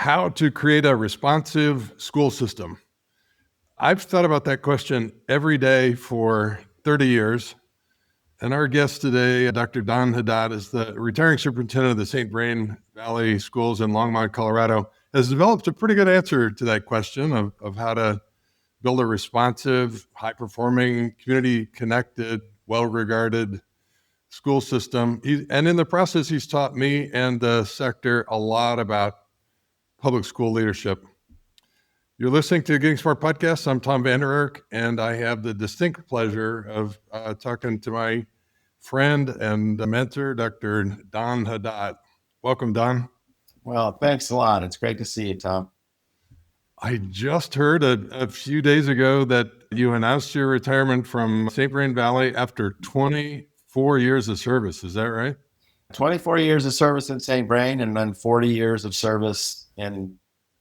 how to create a responsive school system. I've thought about that question every day for 30 years. And our guest today, Dr. Don Haddad, is the retiring superintendent of the Vrain Valley Schools in Longmont, Colorado, has developed a pretty good answer to that question of how to build a responsive, high-performing, community-connected, well-regarded school system. And in the process, he's taught me and the sector a lot about public school leadership. You're listening to Getting Smart Podcast. I'm Tom Vander, and I have the distinct pleasure of talking to my friend and mentor, Dr. Don Haddad. Welcome, Don. Well, thanks a lot. It's great to see you, Tom. I just heard a few days ago that you announced your retirement from Vrain Valley after 24 years of service. Is that right? 24 years of service in Vrain, and then 40 years of service in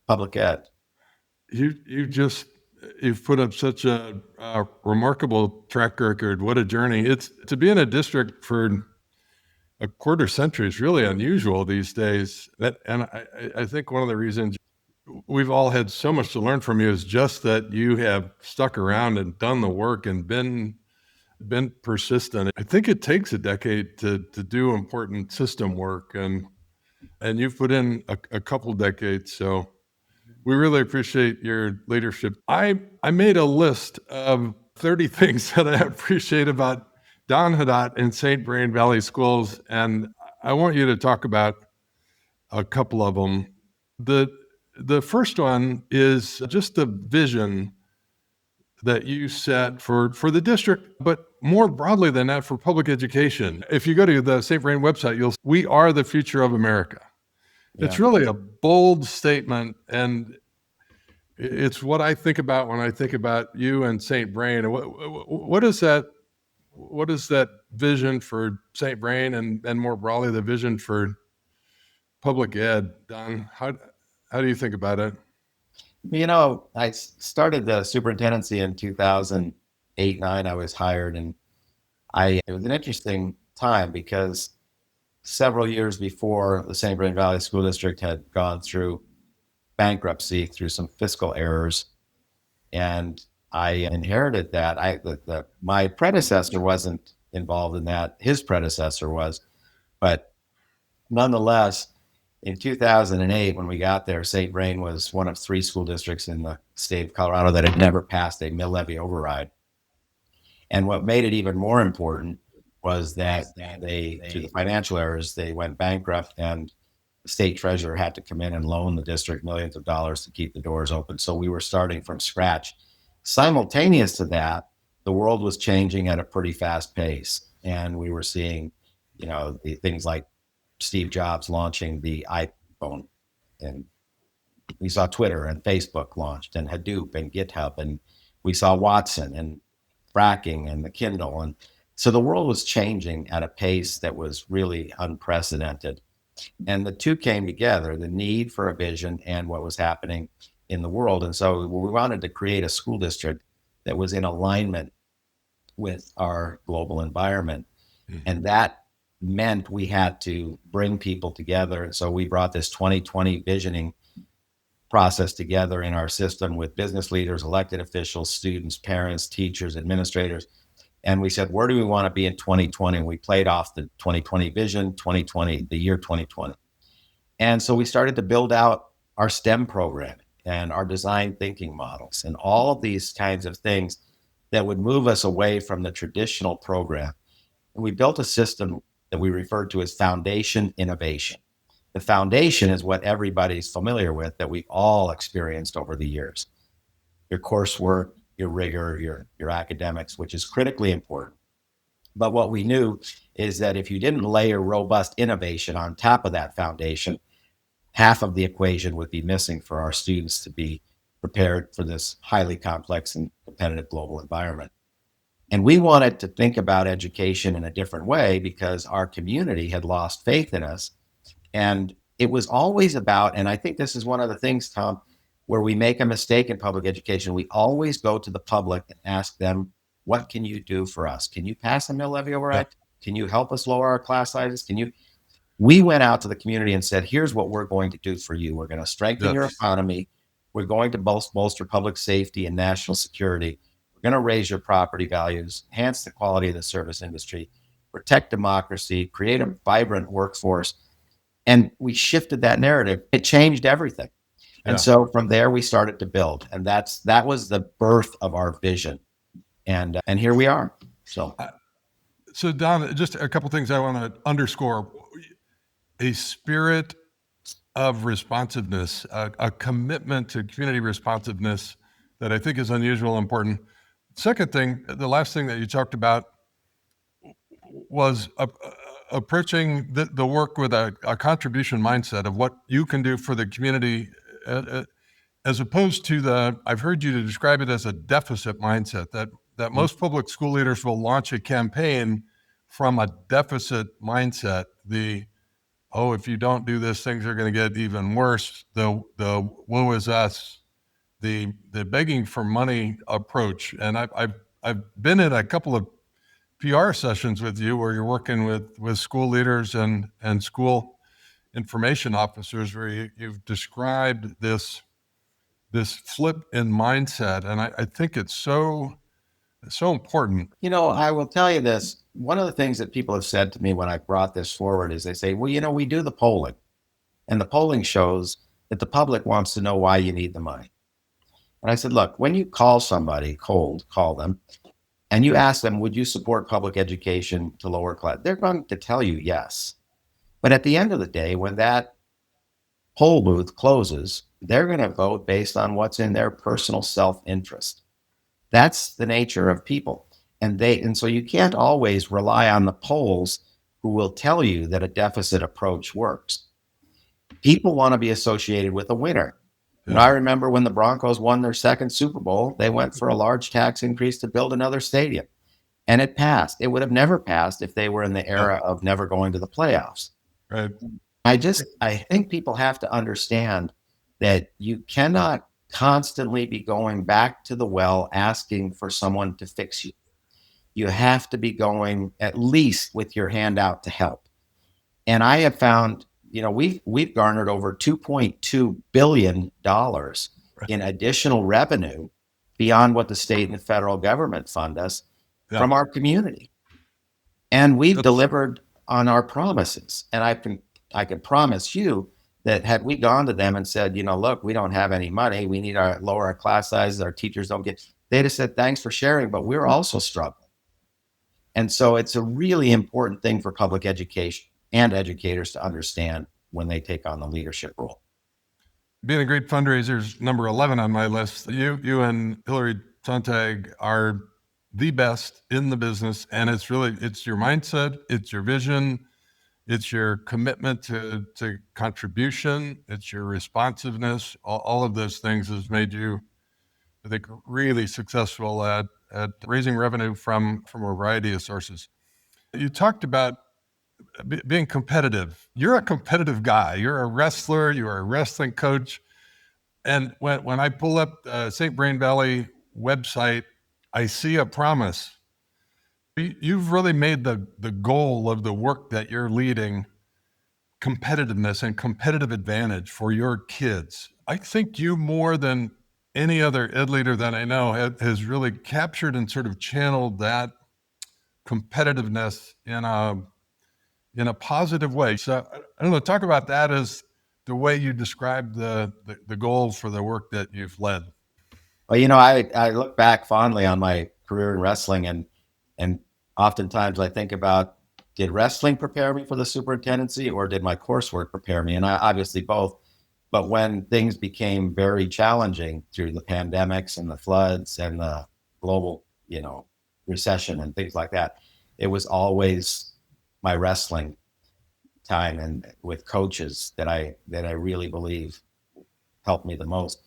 public ed. You've put up such a remarkable track record. What a journey. It's to be in a district for a quarter century is really unusual these days. I think one of the reasons we've all had so much to learn from you is just that you have stuck around and done the work and been persistent. I think it takes a decade to do important system work, and you've put in a couple decades. So we really appreciate your leadership. I made a list of 30 things that I appreciate about Don Haddad in Vrain Valley Schools, and I want you to talk about a couple of them. The first one is just the vision that you set for the district, but more broadly than that, for public education. If you go to the Vrain website, we are the future of America. Yeah. It's really a bold statement, and it's what I think about when I think about you and Vrain. What is that vision for Vrain and more broadly the vision for public ed, Don? How do you think about it? I started the superintendency in 2008-9. I was hired, and it was an interesting time because several years before, the Vrain Valley School District had gone through bankruptcy through some fiscal errors, and I inherited that. My predecessor wasn't involved in that. His predecessor was, but nonetheless, in 2008, when we got there, Vrain was one of 3 school districts in the state of Colorado that had never passed a mill levy override. And what made it even more important was that through the financial errors, they went bankrupt, and the state treasurer had to come in and loan the district millions of dollars to keep the doors open. So we were starting from scratch. Simultaneous to that, the world was changing at a pretty fast pace, and we were seeing, the things like Steve Jobs launching the iPhone, and we saw Twitter and Facebook launched, and Hadoop and GitHub, and we saw Watson and fracking and the Kindle. And so the world was changing at a pace that was really unprecedented. And the two came together, the need for a vision and what was happening in the world. And so we wanted to create a school district that was in alignment with our global environment. Mm-hmm. And that meant we had to bring people together. So we brought this 2020 visioning process together in our system with business leaders, elected officials, students, parents, teachers, administrators. And we said, where do we want to be in 2020? And we played off the 2020 vision, the year 2020. And so we started to build out our STEM program and our design thinking models and all of these kinds of things that would move us away from the traditional program. And we built a system that we referred to as foundation innovation. The foundation is what everybody's familiar with, that we've all experienced over the years. Your coursework, your rigor, your academics, which is critically important. But what we knew is that if you didn't layer robust innovation on top of that foundation, half of the equation would be missing for our students to be prepared for this highly complex and competitive global environment. And we wanted to think about education in a different way because our community had lost faith in us. And it was always about, and I think this is one of the things, Tom, where we make a mistake in public education. We always go to the public and ask them, what can you do for us? Can you pass a mill levy override? Can you help us lower our class sizes? We went out to the community and said, here's what we're going to do for you. We're going to strengthen your Yes. economy. We're going to bolster public safety and national security. We're going to raise your property values, enhance the quality of the service industry, protect democracy, create a vibrant workforce. And we shifted that narrative. It changed everything. And Yeah. so from there, we started to build. And that was the birth of our vision. And here we are. So Don, just a couple things I want to underscore. A spirit of responsiveness, a commitment to community responsiveness that I think is unusual and important. Second thing, the last thing that you talked about was approaching the work with a contribution mindset of what you can do for the community, as opposed to I've heard you to describe it as a deficit mindset, that most public school leaders will launch a campaign from a deficit mindset. If you don't do this, things are going to get even worse. The woe is us, the begging for money approach. And I've been in a couple of PR sessions with you where you're working with school leaders and school information officers where you've described this flip in mindset. And I think it's so important. I will tell you this. One of the things that people have said to me when I brought this forward is they say, well, we do the polling, and the polling shows that the public wants to know why you need the money. And I said, look, when you call somebody call them, and you ask them, would you support public education to lower class? They're going to tell you yes. But at the end of the day, when that poll booth closes, they're going to vote based on what's in their personal self-interest. That's the nature of people. And so you can't always rely on the polls who will tell you that a deficit approach works. People want to be associated with a winner. Yeah. I remember when the Broncos won their second Super Bowl, they went for a large tax increase to build another stadium. And it passed. It would have never passed if they were in the era of never going to the playoffs. Right. I think people have to understand that you cannot constantly be going back to the well asking for someone to fix you. You have to be going at least with your hand out to help. And I have found, we've garnered over $2.2 billion in additional revenue beyond what the state and the federal government fund us from our community. And we've delivered on our promises. And I can promise you that had we gone to them and said, look, we don't have any money, we need to lower our class sizes, our teachers don't get, they'd have said, thanks for sharing, but we're also struggling. And so it's a really important thing for public education and educators to understand when they take on the leadership role. Being a great fundraiser is number 11 on my list. You and Hillary Sontag are the best in the business, and it's your mindset, it's your vision, it's your commitment to contribution, it's your responsiveness. All of those things has made you, I think, really successful at raising revenue from a variety of sources. You talked about being competitive. You're a competitive guy. You're a wrestler. You're a wrestling coach. And when I pull up St. Vrain Valley website, I see a promise. You've really made the goal of the work that you're leading competitiveness and competitive advantage for your kids. I think you, more than any other ed leader that I know, has really captured and sort of channeled that competitiveness in a positive way. So I don't know, talk about that as the way you describe the goals for the work that you've led. Well, I look back fondly on my career in wrestling, and oftentimes I think about, did wrestling prepare me for the superintendency, or did my coursework prepare me? And I obviously both. But when things became very challenging through the pandemics and the floods and the global, recession and things like that, it was always my wrestling time and with coaches that I really believe helped me the most.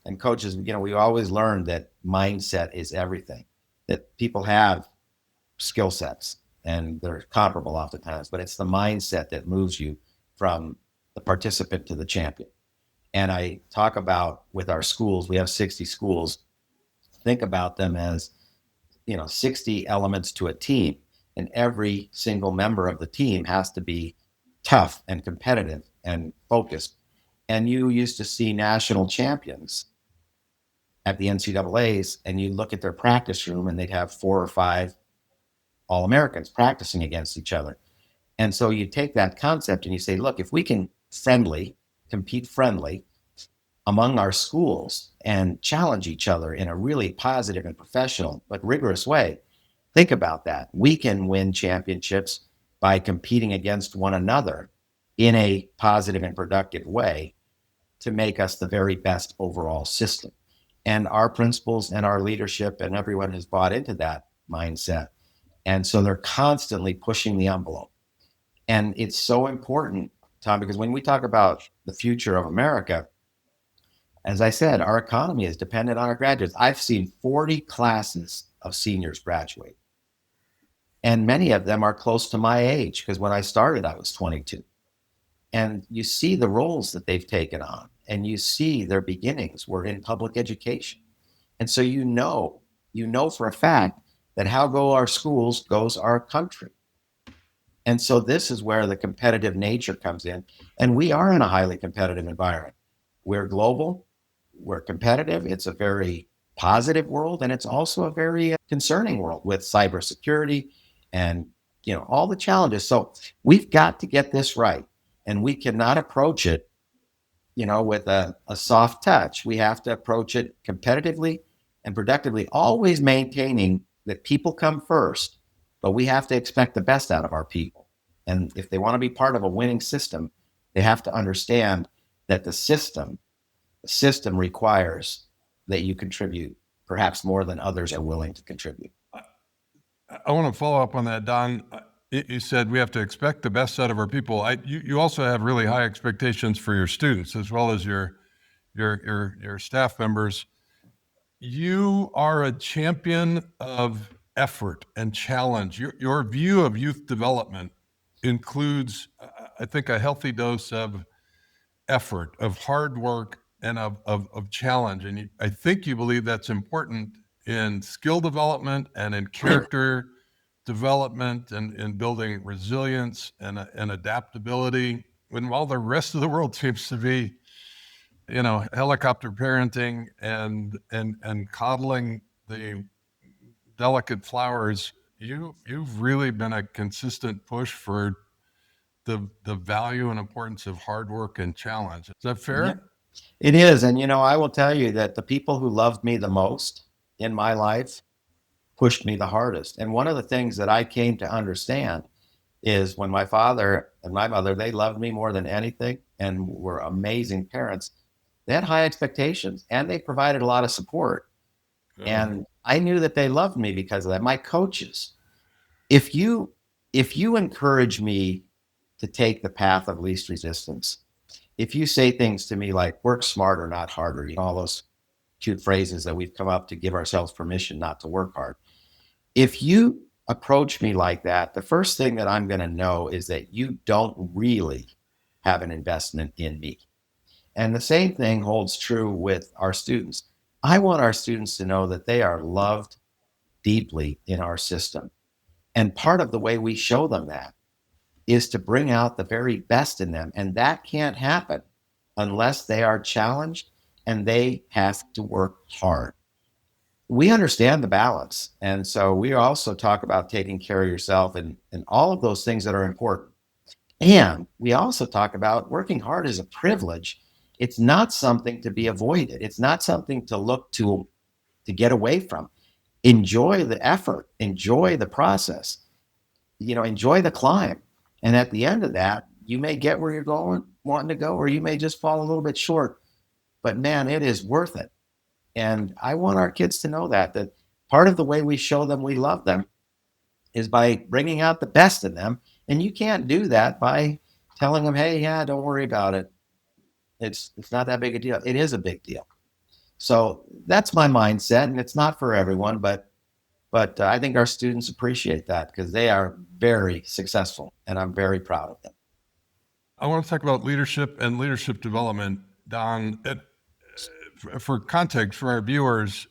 And coaches, we always learned that mindset is everything, that people have skill sets and they're comparable oftentimes, but it's the mindset that moves you from the participant to the champion. And I talk about with our schools, we have 60 schools, think about them as, 60 elements to a team, and every single member of the team has to be tough and competitive and focused. And you used to see national champions at the NCAAs, and you look at their practice room and they'd have 4 or 5 All-Americans practicing against each other. And so you take that concept and you say, look, if we can compete friendly among our schools and challenge each other in a really positive and professional but rigorous way, think about that. We can win championships by competing against one another in a positive and productive way to make us the very best overall system. And our principals and our leadership and everyone has bought into that mindset. And so they're constantly pushing the envelope. And it's so important, Tom, because when we talk about the future of America, as I said, our economy is dependent on our graduates. I've seen 40 classes of seniors graduate. And many of them are close to my age, because when I started, I was 22. And you see the roles that they've taken on, and you see their beginnings were in public education. And so you know for a fact that how go our schools goes our country. And so this is where the competitive nature comes in. And we are in a highly competitive environment. We're global, we're competitive. It's a very positive world, and it's also a very concerning world with cybersecurity and all the challenges. So we've got to get this right, and we cannot approach it with a soft touch. We have to approach it competitively and productively, always maintaining that people come first, but we have to expect the best out of our people. And if they want to be part of a winning system, they have to understand that the system requires that you contribute perhaps more than others are willing to contribute. I want to follow up on that, Don. You said we have to expect the best out of our people. You also have really high expectations for your students as well as your staff members. You are a champion of effort and challenge. Your view of youth development includes, I think, a healthy dose of effort, of hard work, and of challenge. And I think you believe that's important in skill development and in character development and in building resilience and adaptability. When while the rest of the world seems to be, helicopter parenting and coddling the delicate flowers, you've really been a consistent push for the value and importance of hard work and challenge. Is that fair? Yeah, it is. And, I will tell you that the people who loved me the most in my life pushed me the hardest. And one of the things that I came to understand is when my father and my mother, they loved me more than anything and were amazing parents. They had high expectations and they provided a lot of support. Yeah. And I knew that they loved me because of that. My coaches, if you encourage me to take the path of least resistance, if you say things to me like work smarter, not harder, all those cute phrases that we've come up to give ourselves permission not to work hard. If you approach me like that, the first thing that I'm going to know is that you don't really have an investment in me. And the same thing holds true with our students. I want our students to know that they are loved deeply in our system. And part of the way we show them that is to bring out the very best in them. And that can't happen unless they are challenged and they have to work hard. We understand the balance. And so we also talk about taking care of yourself and all of those things that are important. And we also talk about working hard is a privilege. It's not something to be avoided. It's not something to look to get away from. Enjoy the effort, enjoy the process, enjoy the climb. And at the end of that, you may get where you're wanting to go, or you may just fall a little bit short. But man, it is worth it. And I want our kids to know that part of the way we show them we love them is by bringing out the best in them. And you can't do that by telling them, hey, yeah, don't worry about it. It's not that big a deal. It is a big deal. So that's my mindset, and it's not for everyone, but I think our students appreciate that because they are very successful, and I'm very proud of them. I want to talk about leadership and leadership development, Don. For context for our viewers,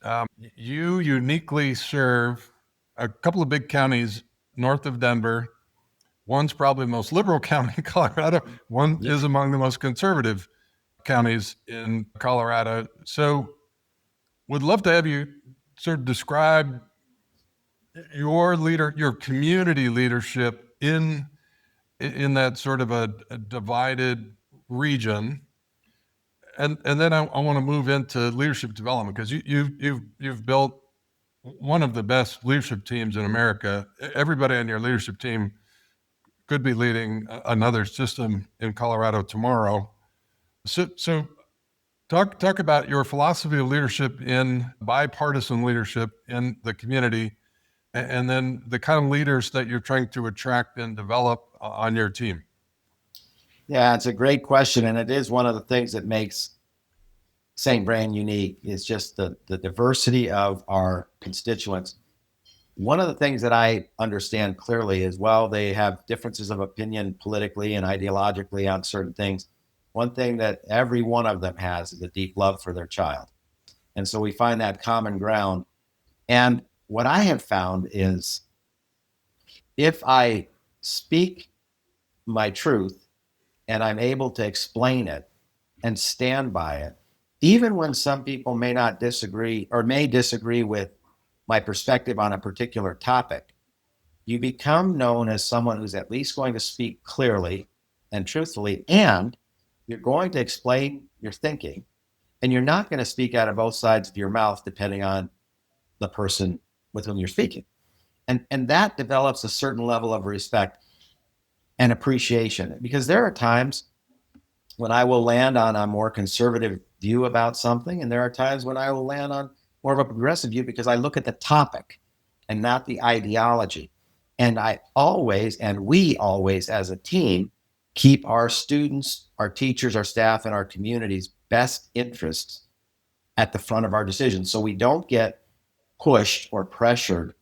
you uniquely serve a couple of big counties north of Denver, One's probably the most liberal county in Colorado. One Yeah. is among the most conservative counties in Colorado. So would love to have you sort of describe your community leadership in that sort of a divided region. And then I want to move into leadership development, because you've built one of the best leadership teams in America. Everybody on your leadership team could be leading another system in Colorado tomorrow. So talk about your philosophy of leadership in bipartisan leadership in the community, and then the kind of leaders that you're trying to attract and develop on your team. Yeah, it's a great question. And it is one of the things that makes St. Vrain unique, is just the diversity of our constituents. One of the things that I understand clearly is, well, they have differences of opinion politically and ideologically on certain things. One thing that every one of them has is a deep love for their child. And so we find that common ground. And what I have found is, if I speak my truth and I'm able to explain it and stand by it, even when some people may not disagree or may disagree with my perspective on a particular topic, you become known as someone who's at least going to speak clearly and truthfully, and you're going to explain your thinking, and you're not going to speak out of both sides of your mouth depending on the person with whom you're speaking. And that develops a certain level of respect and appreciation, because there are times when I will land on a more conservative view about something, and there are times when I will land on more of a progressive view, because I look at the topic and not the ideology. And I always, and we always as a team, keep our students, our teachers, our staff, and our community's best interests at the front of our decisions. So we don't get pushed or pressured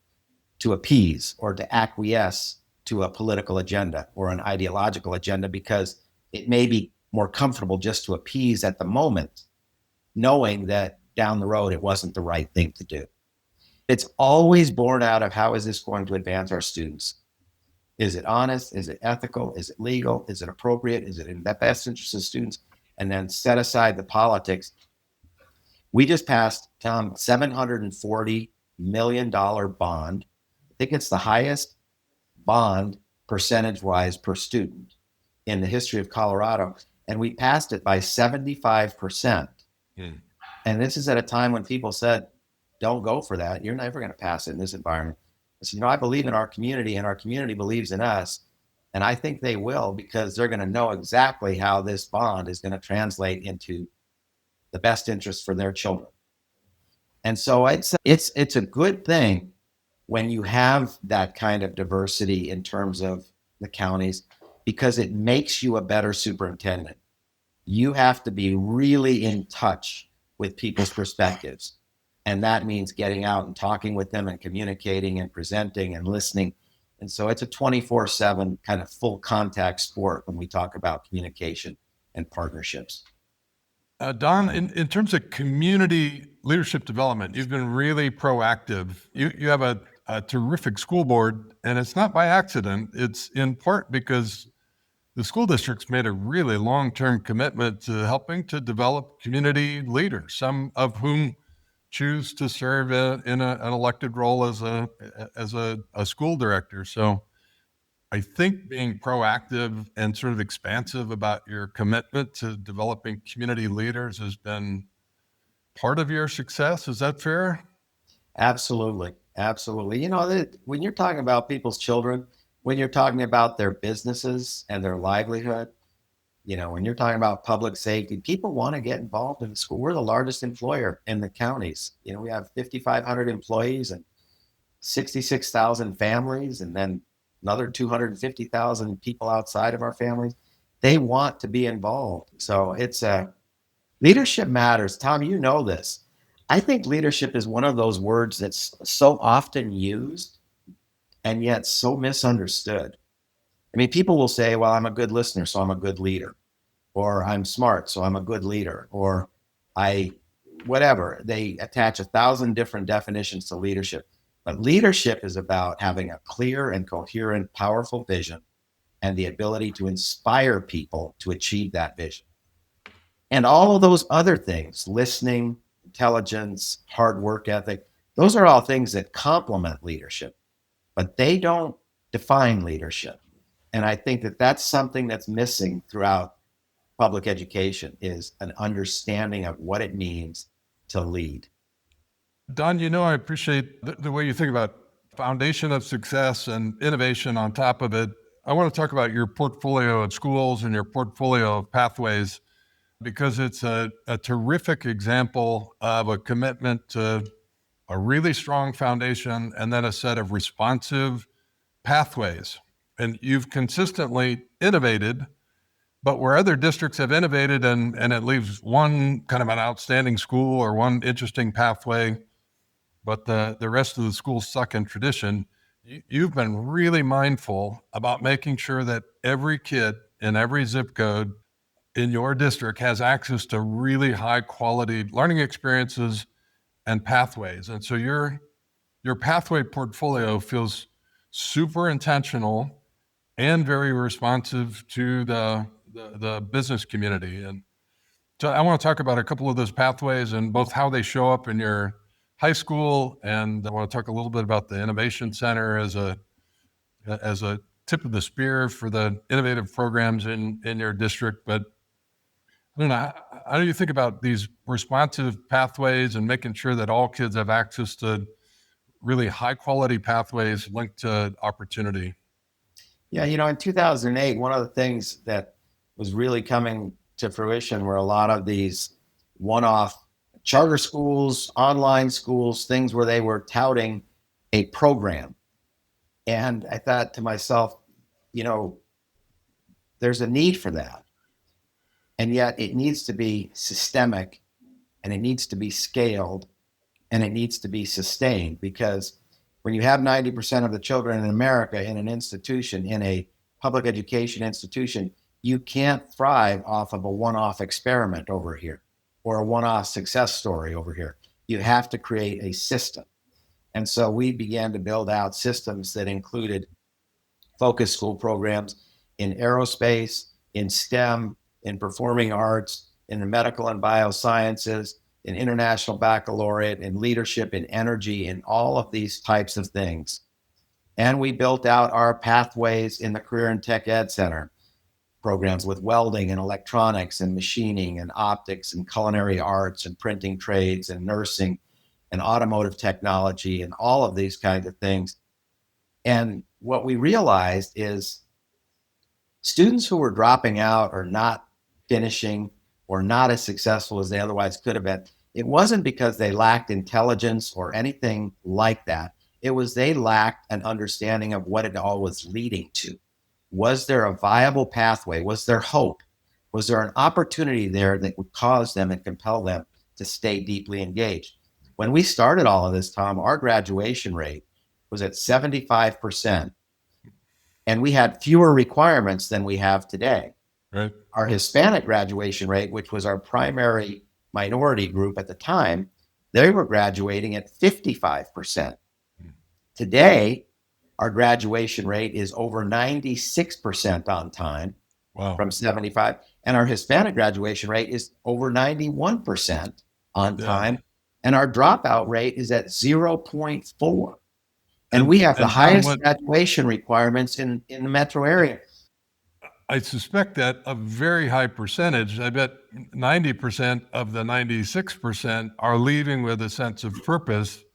to appease or to acquiesce to a political agenda or an ideological agenda, because it may be more comfortable just to appease at the moment, knowing that down the road it wasn't the right thing to do. It's always born out of, how is this going to advance our students? Is it honest? Is it ethical? Is it legal? Is it appropriate? Is it in the best interest of students? And then set aside the politics. We just passed, Tom, $740 million bond. I think it's the highest bond percentage-wise per student in the history of Colorado. And we passed it by 75%. And this is at a time when people said, don't go for that. You're never going to pass it in this environment. I said, I believe in our community, and our community believes in us. And I think they will, because they're going to know exactly how this bond is going to translate into the best interest for their children. And so it's a good thing when you have that kind of diversity in terms of the counties, because it makes you a better superintendent. You have to be really in touch with people's perspectives. And that means getting out and talking with them and communicating and presenting and listening. And so it's a 24/7 kind of full contact sport when we talk about communication and partnerships. Don, in terms of community leadership development, you've been really proactive. You have a terrific school board, and it's not by accident. It's in part because the school district's made a really long-term commitment to helping to develop community leaders, some of whom choose to serve in an elected role as a school director. So I think being proactive and sort of expansive about your commitment to developing community leaders has been part of your success. Is that fair? Absolutely. Absolutely. When you're talking about people's children, when you're talking about their businesses and their livelihood, when you're talking about public safety, people want to get involved in the school. We're the largest employer in the counties. We have 5,500 employees and 66,000 families, and then another 250,000 people outside of our families. They want to be involved. So leadership matters. Tom, you know this. I think leadership is one of those words that's so often used and yet so misunderstood. I mean, people will say, well, I'm a good listener, so I'm a good leader. Or I'm smart, so I'm a good leader. Or whatever. They attach 1,000 different definitions to leadership. But leadership is about having a clear and coherent, powerful vision and the ability to inspire people to achieve that vision. And all of those other things, listening, intelligence, hard work ethic, those are all things that complement leadership, but they don't define leadership. And I think that that's something that's missing throughout public education, is an understanding of what it means to lead. Don, I appreciate the way you think about foundation of success and innovation on top of it. I want to talk about your portfolio of schools and your portfolio of pathways, because it's a terrific example of a commitment to a really strong foundation and then a set of responsive pathways. And you've consistently innovated, but where other districts have innovated and it leaves one kind of an outstanding school or one interesting pathway, but the rest of the schools suck in tradition, you've been really mindful about making sure that every kid in every zip code in your district has access to really high quality learning experiences and pathways. And so your pathway portfolio feels super intentional and very responsive to the business community. And so I want to talk about a couple of those pathways and both how they show up in your high school, and I want to talk a little bit about the Innovation Center as a tip of the spear for the innovative programs in your district. But I don't know, how do you think about these responsive pathways and making sure that all kids have access to really high quality pathways linked to opportunity? Yeah, in 2008, one of the things that was really coming to fruition were a lot of these one-off charter schools, online schools, things where they were touting a program. And I thought to myself, there's a need for that. And yet it needs to be systemic, and it needs to be scaled, and it needs to be sustained, because when you have 90% of the children in America in an institution, in a public education institution, you can't thrive off of a one-off experiment over here or a one-off success story over here. You have to create a system. And so we began to build out systems that included focus school programs in aerospace, in STEM, in performing arts, in the medical and biosciences, in international baccalaureate, in leadership, in energy, in all of these types of things. And we built out our pathways in the Career and Tech Ed Center programs with welding and electronics and machining and optics and culinary arts and printing trades and nursing and automotive technology and all of these kinds of things. And what we realized is students who were dropping out or not finishing or not as successful as they otherwise could have been, it wasn't because they lacked intelligence or anything like that. It was they lacked an understanding of what it all was leading to. Was there a viable pathway? Was there hope? Was there an opportunity there that would cause them and compel them to stay deeply engaged? When we started all of this, Tom, our graduation rate was at 75%. And we had fewer requirements than we have today. Right. Our Hispanic graduation rate, which was our primary minority group at the time, they were graduating at 55%. Today, our graduation rate is over 96% on time. Wow. From 75. And our Hispanic graduation rate is over 91% on time. And our dropout rate is at 0.4. And we have the highest graduation requirements in the metro area. I suspect that a very high percentage, I bet 90% of the 96% are leaving with a sense of purpose,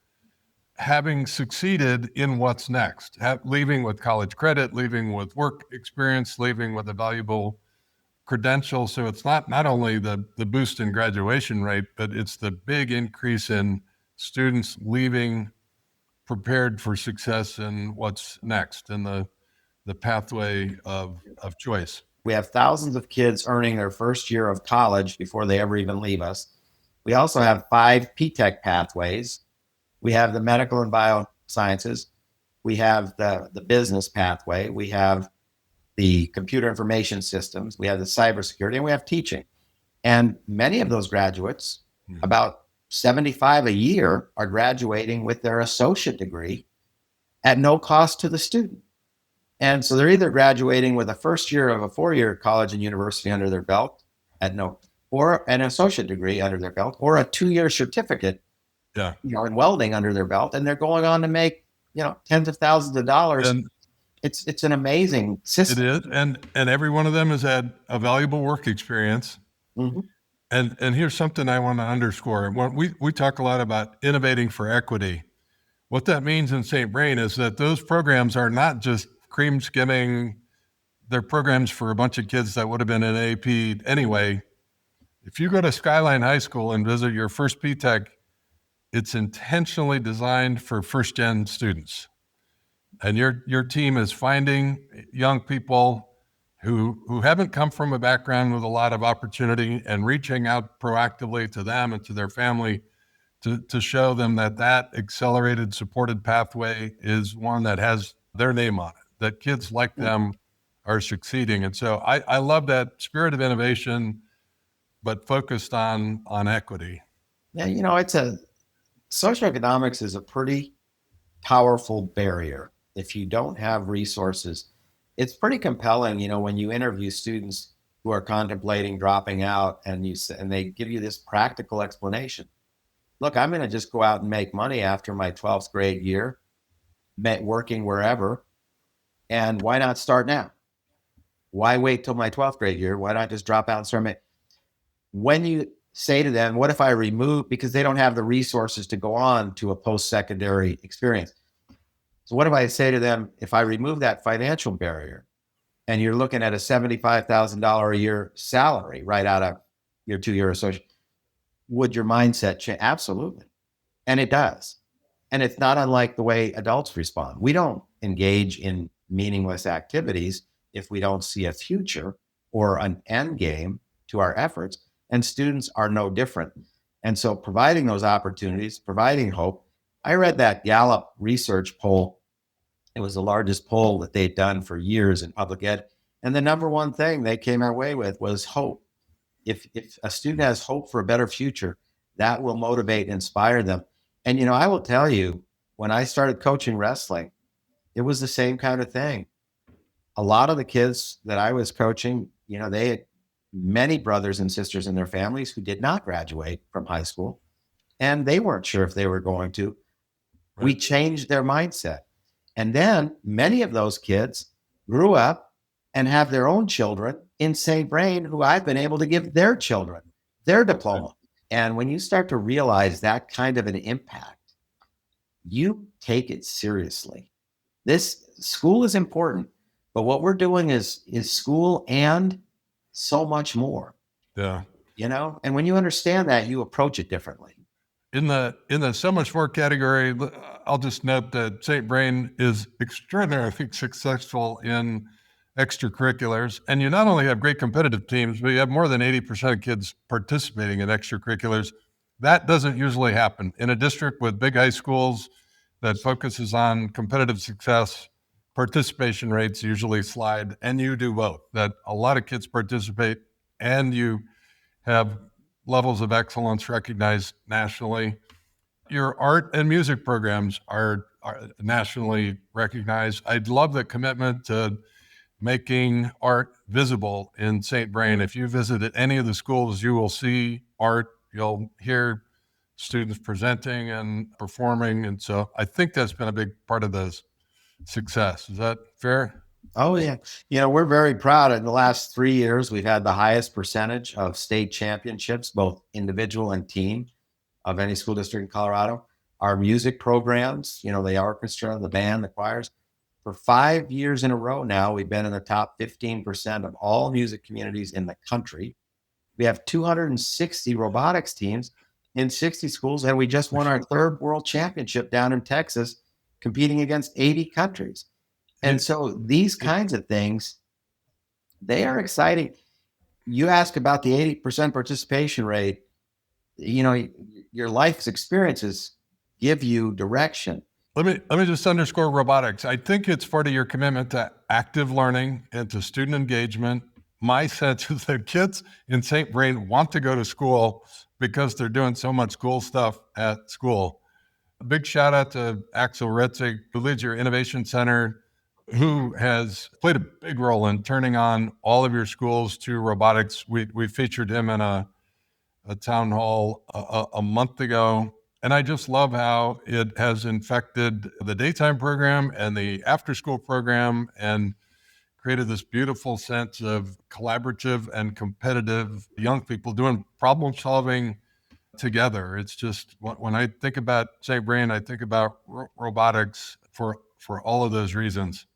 having succeeded in what's next, leaving with college credit, leaving with work experience, leaving with a valuable credential. So it's not only the boost in graduation rate, but it's the big increase in students leaving prepared for success in what's next in the pathway of choice. We have thousands of kids earning their first year of college before they ever even leave us. We also have 5 P-TECH pathways. We have the medical and biosciences. We have the business pathway. We have the computer information systems. We have the cybersecurity, and we have teaching. And many of those graduates, about 75 a year, are graduating with their associate degree at no cost to the student. And so they're either graduating with a first year of a 4-year college and university under their belt or an associate degree under their belt, or a 2-year certificate, Yeah. in welding under their belt, and they're going on to make, tens of thousands of dollars. And it's an amazing system. it is. And every one of them has had a valuable work experience. Mm-hmm. And here's something I want to underscore. When we talk a lot about innovating for equity. What that means in St. Vrain is that those programs are not just cream skimming. They're programs for a bunch of kids that would have been in AP anyway. If you go to Skyline High School and visit your first P-Tech, it's intentionally designed for first-gen students. And your team is finding young people who haven't come from a background with a lot of opportunity and reaching out proactively to them and to their family to show them that accelerated supported pathway is one that has their name on it, that kids like them are succeeding. And so I love that spirit of innovation, but focused on equity. Yeah, socioeconomics is a pretty powerful barrier. If you don't have resources, it's pretty compelling, when you interview students who are contemplating dropping out and they give you this practical explanation. Look, I'm going to just go out and make money after my 12th grade year, working wherever. And why not start now? Why wait till my 12th grade year? Why not just drop out and start making? When you say to them, what if I remove, because they don't have the resources to go on to a post-secondary experience. So what if I say to them, if I remove that financial barrier and you're looking at a $75,000 a year salary right out of your 2-year associate, would your mindset change? Absolutely. And it does. And it's not unlike the way adults respond. We don't engage in meaningless activities if we don't see a future or an end game to our efforts. And students are no different. And so providing those opportunities, providing hope. I read that Gallup research poll. It was the largest poll that they'd done for years in public ed. And the number one thing they came away with was hope. If a student has hope for a better future, that will motivate and inspire them. And, I will tell you, when I started coaching wrestling, it was the same kind of thing. A lot of the kids that I was coaching, they had many brothers and sisters in their families who did not graduate from high school, and they weren't sure if they were going to. Right. We changed their mindset. And then many of those kids grew up and have their own children in St. Vrain who I've been able to give their children their diploma. Right. And when you start to realize that kind of an impact, you take it seriously. This school is important, but what we're doing is school and so much more. Yeah. And when you understand that, you approach it differently. In the so much more category, I'll just note that St. Vrain is extraordinarily successful in extracurriculars. And you not only have great competitive teams, but you have more than 80% of kids participating in extracurriculars. That doesn't usually happen. In a district with big high schools that focuses on competitive success, participation rates usually slide, and you do both. That a lot of kids participate and you have levels of excellence recognized nationally. Your art and music programs are nationally recognized. I'd love the commitment to making art visible in St. Vrain. If you visited any of the schools, you will see art. You'll hear students presenting and performing. And so I think that's been a big part of the success. Is that fair? Oh, yeah. We're very proud. In the last 3 years, we've had the highest percentage of state championships, both individual and team, of any school district in Colorado. Our music programs, the orchestra, the band, the choirs, for 5 years in a row now, we've been in the top 15% of all music communities in the country. We have 260 robotics teams in 60 schools, and we just won our 3rd world championship down in Texas, competing against 80 countries. And so these kinds of things, they are exciting. You ask about the 80% participation rate, your life's experiences give you direction. Let me just underscore robotics. I think it's part of your commitment to active learning and to student engagement. My sense is that kids in St. Vrain want to go to school because they're doing so much cool stuff at school. A big shout out to Axel Ritzig, who leads your innovation center. who has played a big role in turning on all of your schools to robotics. We featured him in a town hall a month ago. And I just love how it has infected the daytime program and the after school program and created this beautiful sense of collaborative and competitive young people doing problem solving together. It's just when I think about St. Vrain, I think about robotics for all of those reasons.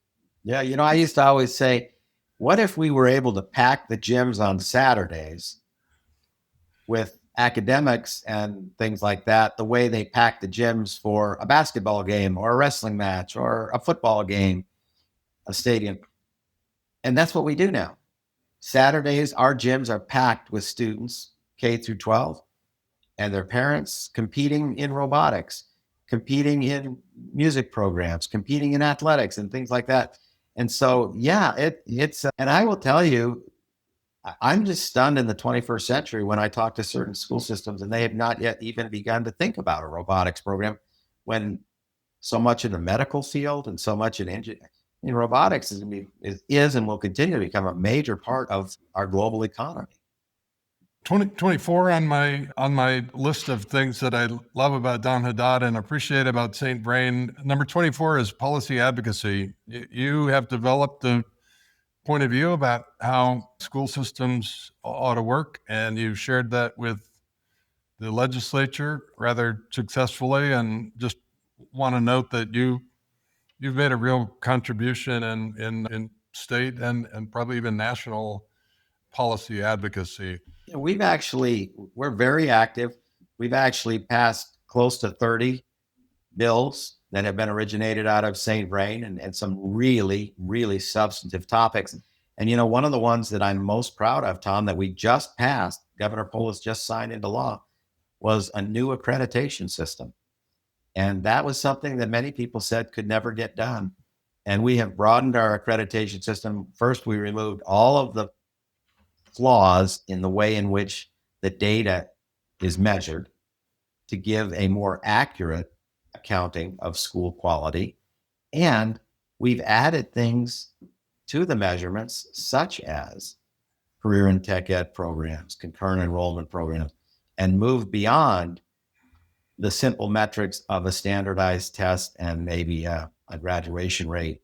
Yeah, I used to always say, what if we were able to pack the gyms on Saturdays with academics and things like that, the way they pack the gyms for a basketball game or a wrestling match or a football game, a stadium. And that's what we do now. Saturdays, our gyms are packed with students, K through 12, and their parents competing in robotics, competing in music programs, competing in athletics and things like that. And so, yeah, and I will tell you, I'm just stunned in the 21st century when I talk to certain school systems and they have not yet even begun to think about a robotics program when so much in the medical field and so much in engineering. Robotics is and will continue to become a major part of our global economy. 2024 on my list of things that I love about Don Haddad and appreciate about St. Vrain. Number 24 is policy advocacy. You have developed a point of view about how school systems ought to work, and you shared that with the legislature rather successfully. And just want to note that you've made a real contribution in state and probably even national policy advocacy. We're very active. We've actually passed close to 30 bills that have been originated out of St. Vrain and some really, really substantive topics. And, one of the ones that I'm most proud of, Tom, that we just passed, Governor Polis just signed into law, was a new accreditation system. And that was something that many people said could never get done. And we have broadened our accreditation system. First, we removed all of the flaws in the way in which the data is measured to give a more accurate accounting of school quality. And we've added things to the measurements, such as career and tech ed programs, concurrent enrollment programs, and moved beyond the simple metrics of a standardized test and maybe a graduation rate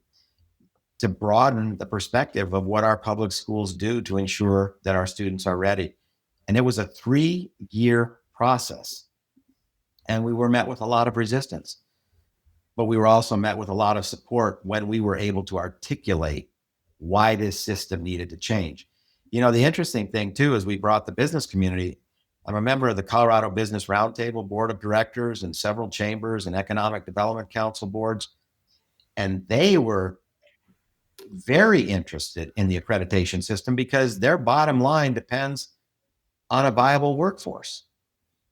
to broaden the perspective of what our public schools do to ensure that our students are ready. And it was a 3-year process. And we were met with a lot of resistance, but we were also met with a lot of support when we were able to articulate why this system needed to change. The interesting thing too, is we brought the business community. I'm a member of the Colorado Business Roundtable Board of Directors and several chambers and Economic Development Council boards. And they were very interested in the accreditation system because their bottom line depends on a viable workforce.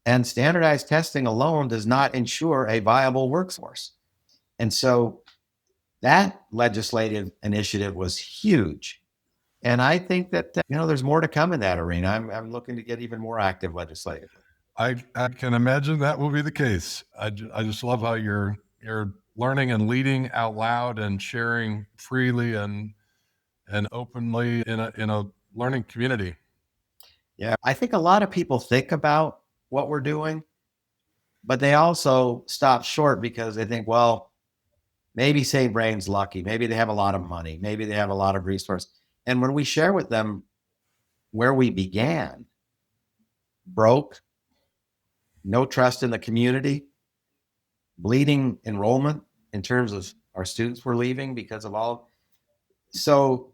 And standardized testing alone does not ensure a viable workforce. And so that legislative initiative was huge. And I think that, there's more to come in that arena. I'm looking to get even more active legislatively. I can imagine that will be the case. I just love how you're learning and leading out loud and sharing freely and openly in a learning community. Yeah, I think a lot of people think about what we're doing, but they also stop short because they think, well, maybe St. Vrain's lucky. Maybe they have a lot of money. Maybe they have a lot of resources. And when we share with them where we began, broke, no trust in the community, bleeding enrollment in terms of our students were leaving because of all. So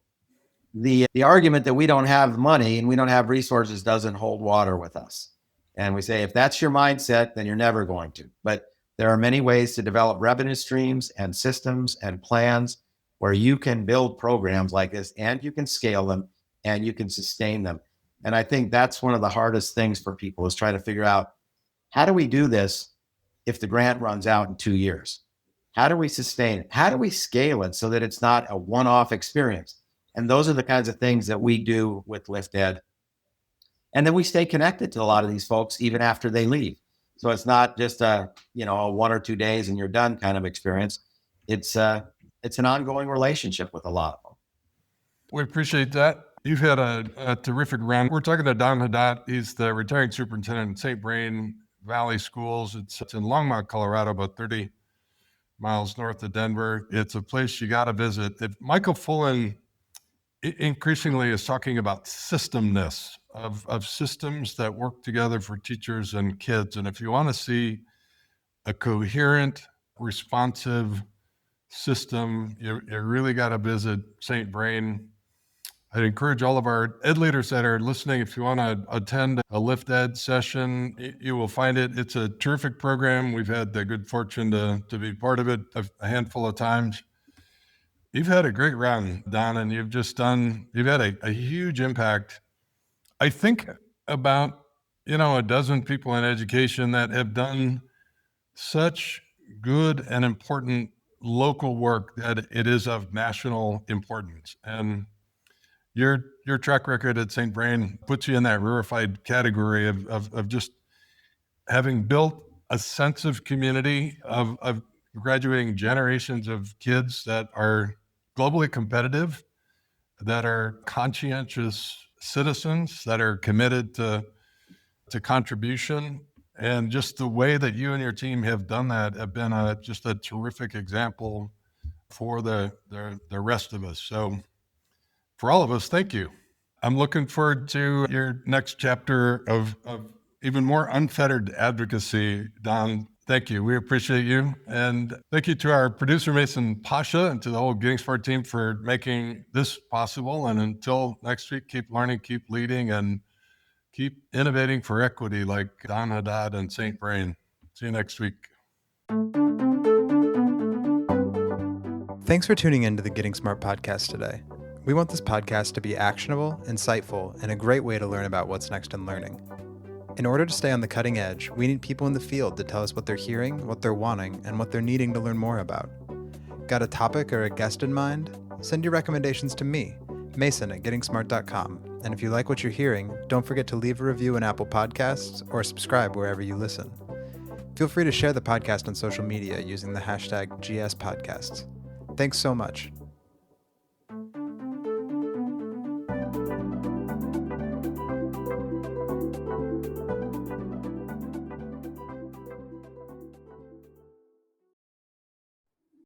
the argument that we don't have money and we don't have resources doesn't hold water with us. And we say, if that's your mindset, then you're never going to. But there are many ways to develop revenue streams and systems and plans where you can build programs like this and you can scale them and you can sustain them. And I think that's one of the hardest things for people is trying to figure out, how do we do this if the grant runs out in 2 years? How do we sustain it? How do we scale it so that it's not a one-off experience? And those are the kinds of things that we do with Lift Ed. And then we stay connected to a lot of these folks even after they leave. So it's not just a 1 or 2 days and you're done kind of experience. It's it's an ongoing relationship with a lot of them. We appreciate that. You've had a terrific round. We're talking to Don Haddad. He's the retiring superintendent at St. Vrain Valley Schools. It's in Longmont, Colorado, about 30 miles north of Denver. It's a place you got to visit. Michael Fullen increasingly is talking about systemness of systems that work together for teachers and kids. And if you want to see a coherent, responsive system, you really got to visit St. Vrain. I'd encourage all of our ed leaders that are listening, if you want to attend a Lift Ed session, you will find it. It's a terrific program. We've had the good fortune to be part of it a handful of times. You've had a great run, Don, and you've had a huge impact. I think about, a dozen people in education that have done such good and important local work that it is of national importance. And your track record at St. Vrain puts you in that rarefied category of just having built a sense of community, of graduating generations of kids that are globally competitive, that are conscientious citizens, that are committed to contribution. And just the way that you and your team have done that have been just a terrific example for the rest of us. So for all of us, thank you. I'm looking forward to your next chapter of even more unfettered advocacy, Don. Thank you. We appreciate you. And thank you to our producer, Mason Pasha, and to the whole Getting Smart team for making this possible. And until next week, keep learning, keep leading, and keep innovating for equity like Don Haddad and St. Vrain. See you next week. Thanks for tuning in to the Getting Smart podcast today. We want this podcast to be actionable, insightful, and a great way to learn about what's next in learning. In order to stay on the cutting edge, we need people in the field to tell us what they're hearing, what they're wanting, and what they're needing to learn more about. Got a topic or a guest in mind? Send your recommendations to me, Mason at gettingsmart.com. And if you like what you're hearing, don't forget to leave a review in Apple Podcasts or subscribe wherever you listen. Feel free to share the podcast on social media using the hashtag GSPodcasts. Thanks so much.